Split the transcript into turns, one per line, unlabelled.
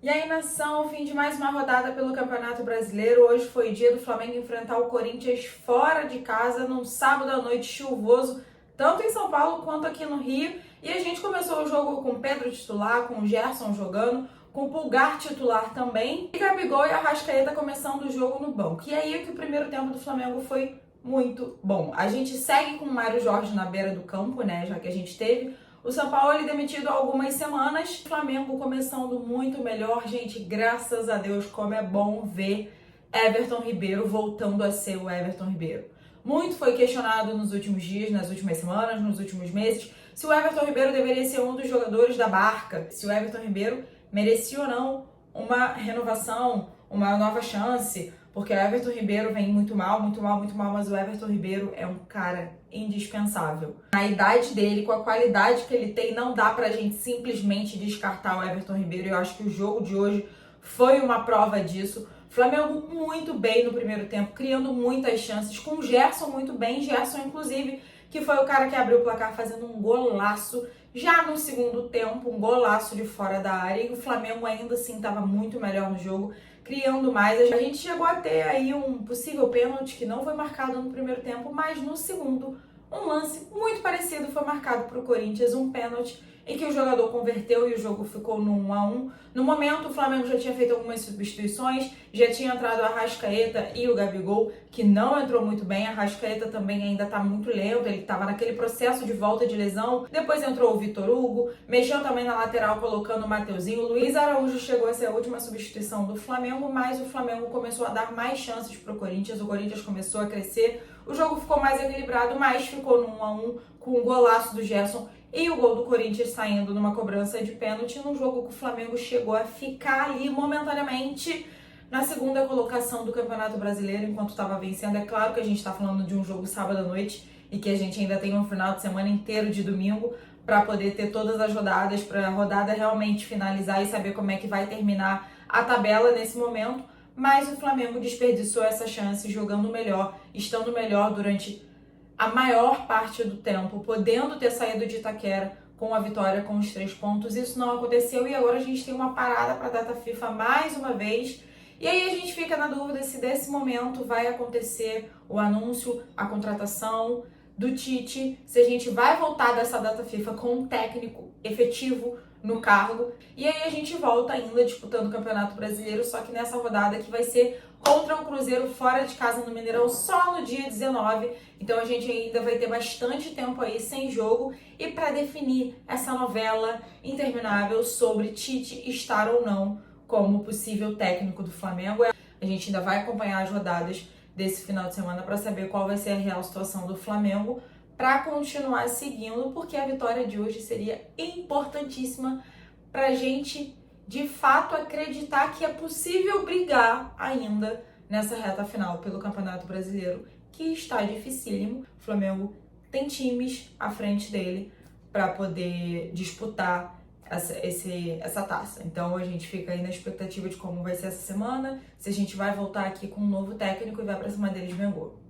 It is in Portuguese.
E aí, nação, fim de mais uma rodada pelo Campeonato Brasileiro. Hoje foi dia do Flamengo enfrentar o Corinthians fora de casa, num sábado à noite chuvoso, tanto em São Paulo quanto aqui no Rio. E a gente começou o jogo com o Pedro titular, com o Gerson jogando, com o Pulgar titular também, e Gabigol e Arrascaeta começando o jogo no banco. E aí que o primeiro tempo do Flamengo foi muito bom. A gente segue com o Mário Jorge na beira do campo, né, já que a gente teve o São Paulo demitido há algumas semanas, o Flamengo começando muito melhor. Gente, graças a Deus, como é bom ver Everton Ribeiro voltando a ser o Everton Ribeiro. Muito foi questionado nos últimos dias, nas últimas semanas, nos últimos meses, se o Everton Ribeiro deveria ser um dos jogadores da barca, se o Everton Ribeiro merecia ou não uma renovação, uma nova chance, porque o Everton Ribeiro vem muito mal, mas o Everton Ribeiro é um cara indispensável. Na idade dele, com a qualidade que ele tem, não dá pra gente simplesmente descartar o Everton Ribeiro. Eu acho que o jogo de hoje foi uma prova disso. Flamengo muito bem no primeiro tempo, criando muitas chances, com o Gerson muito bem, Gerson inclusive, que foi o cara que abriu o placar fazendo um golaço. Já no segundo tempo, um golaço de fora da área, e o Flamengo ainda assim estava muito melhor no jogo, criando mais. A gente chegou a ter aí um possível pênalti que não foi marcado no primeiro tempo, mas no segundo, um lance muito parecido foi marcado para o Corinthians, um pênalti em que o jogador converteu e o jogo ficou no 1-1. No momento, o Flamengo já tinha feito algumas substituições, já tinha entrado a Arrascaeta e o Gabigol, que não entrou muito bem. A Arrascaeta também ainda tá muito lento, ele estava naquele processo de volta de lesão. Depois entrou o Vitor Hugo, mexeu também na lateral colocando o Mateuzinho. O Luiz Araújo chegou a ser a última substituição do Flamengo, mas o Flamengo começou a dar mais chances pro Corinthians, o Corinthians começou a crescer, o jogo ficou mais equilibrado, mas ficou no 1-1 com o golaço do Gerson e o gol do Corinthians saindo numa cobrança de pênalti, num jogo que o Flamengo chegou a ficar ali momentaneamente na segunda colocação do Campeonato Brasileiro, enquanto estava vencendo. É claro que a gente está falando de um jogo sábado à noite e que a gente ainda tem um final de semana inteiro de domingo para poder ter todas as rodadas, para a rodada realmente finalizar e saber como é que vai terminar a tabela nesse momento. Mas o Flamengo desperdiçou essa chance jogando melhor, estando melhor durante a maior parte do tempo, podendo ter saído de Itaquera com a vitória, com os 3 pontos. Isso não aconteceu e agora a gente tem uma parada para a data FIFA mais uma vez. E aí a gente fica na dúvida se desse momento vai acontecer o anúncio, a contratação do Tite, se a gente vai voltar dessa data FIFA com um técnico efetivo no cargo. E aí a gente volta ainda disputando o Campeonato Brasileiro, só que nessa rodada que vai ser contra o Cruzeiro fora de casa no Mineirão só no dia 19. Então a gente ainda vai ter bastante tempo aí sem jogo e para definir essa novela interminável sobre Tite estar ou não como possível técnico do Flamengo. A gente ainda vai acompanhar as rodadas desse final de semana para saber qual vai ser a real situação do Flamengo, para continuar seguindo, porque a vitória de hoje seria importantíssima para a gente de fato acreditar que é possível brigar ainda nessa reta final pelo Campeonato Brasileiro, que está dificílimo. O Flamengo tem times à frente dele para poder disputar essa taça. Então a gente fica aí na expectativa de como vai ser essa semana, se a gente vai voltar aqui com um novo técnico e vai para cima deles, Mengão.